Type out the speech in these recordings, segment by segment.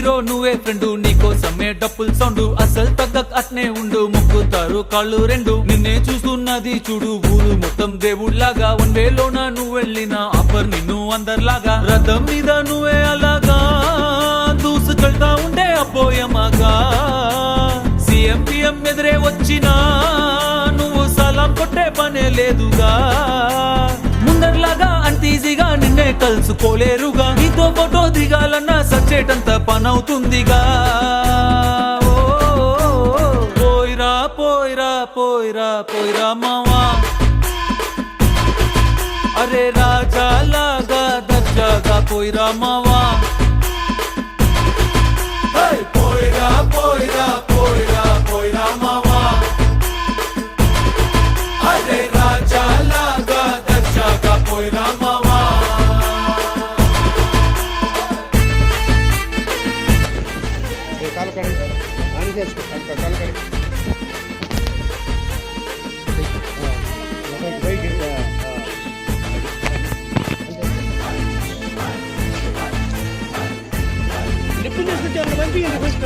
Hero నువ్వే friend, నీకోసమే డప్పుల్ sound, అసలు తగ్గక్ అట్నే ఉండు, ముక్కుతారు కాళ్ళు రెండు. నిన్నే చూస్తున్నది చూడు ఊరు మొత్తం దేవుళ్లాగా, వన్ వేలోన నువ్వు వెళ్ళిన ఆఫర్ నిన్ను అందరిలాగా. రథం మీద నువ్వే అలాగా దూసుకెళ్తా ఉండే అబ్బోయమాగా, సీఎం పిఎం ఎదురే వచ్చినా నువ్వు సలాం కొట్టే పనే లేదుగా. ముందర్లాగా అంత ఈజీగా నిన్నే కలుసుకోలేరుగా, నీతో ఫోటో దిగాలన్నా సచ్చేటంత పనవుతుందిగా. పోయిరా పోయిరా పోయిరా పోయిరా మావా, అరే రాజా లాగా దర్జాగా పోయిరా మావా. పోయిరా పోయిరా పోయిరా పోయిరా మావా, అరే రాజా లాగా దర్జాగా పోయిరా మావా. కాలు కడి అని చేసుకో, కాలు కడి లిప్పు చేసుకొచ్చాను పంపించండి ఫస్ట్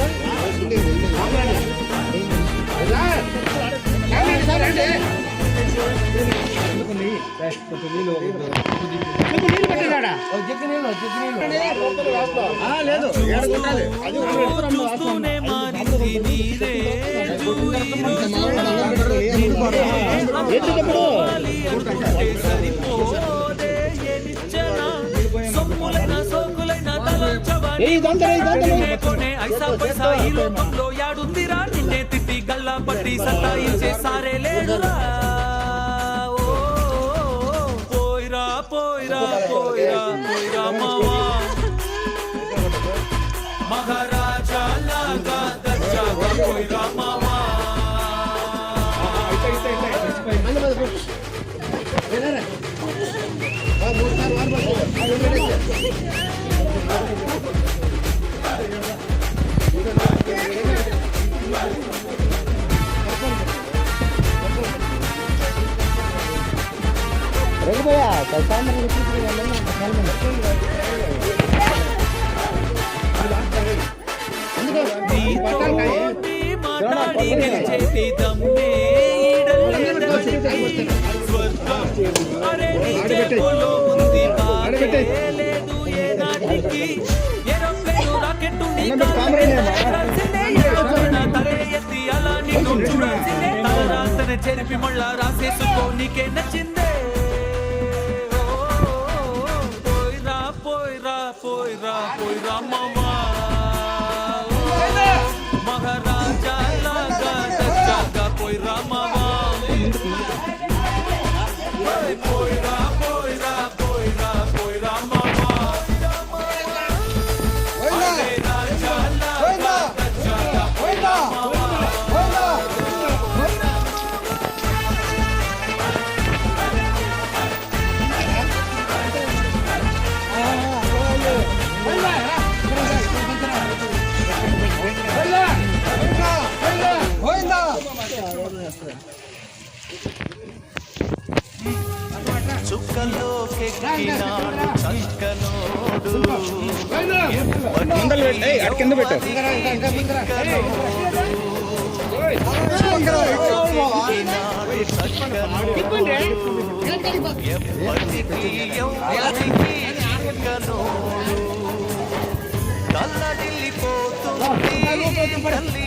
నీళ్ళు పెట్టాడా లేదు చూస్తూనే మారింది నీరే, సరిపోదే ఏమిచ్చనా, సొమ్ములైన సోకులైన తలంచవానే ఐసా పైసా ఈ లోకంలో యాడుందిరా, నిన్నే తిట్టి గల్లా పట్టి సతాయించే సారే లేదురా. పోయిరా పోయిరా పోయిరా పోయిరా మావా, మహారాజా లాగా దర్జాగా పోయిరా మావా. రఘుభయ్యా మాట్లాడి గెలిచేటి దమ్మే స్వర్గం, అరే నీ చేతుల్లో ఉంది బాధే లేదు ఏ నాటికి. ఏరోప్లేను రాకెట్టు నీ కాల్సిందే, ఏరోప్లేన తలే ఎత్తి అలా నిన్ను చూడాల్సిందే, తలరాతనే చెరిపి మళ్ళా రాసేసుకో నీకే నచ్చిందే. పోయిరా పోయిరా పోయిరా పోయిరా మామా, మహారాజా లాగా దర్జాగా పోయిరా మావా. పోయిరా పోయిరా పోయిరా పోయిరా మావా, అరే రాజా లాగా దర్జాగా పోయిరా మావా. చుక్కలోకెక్కినాడు చక్కనోడు, ముందలు పెట్టే అటు కింద పెట్టు. కళ్ళడిల్లిపోతుంది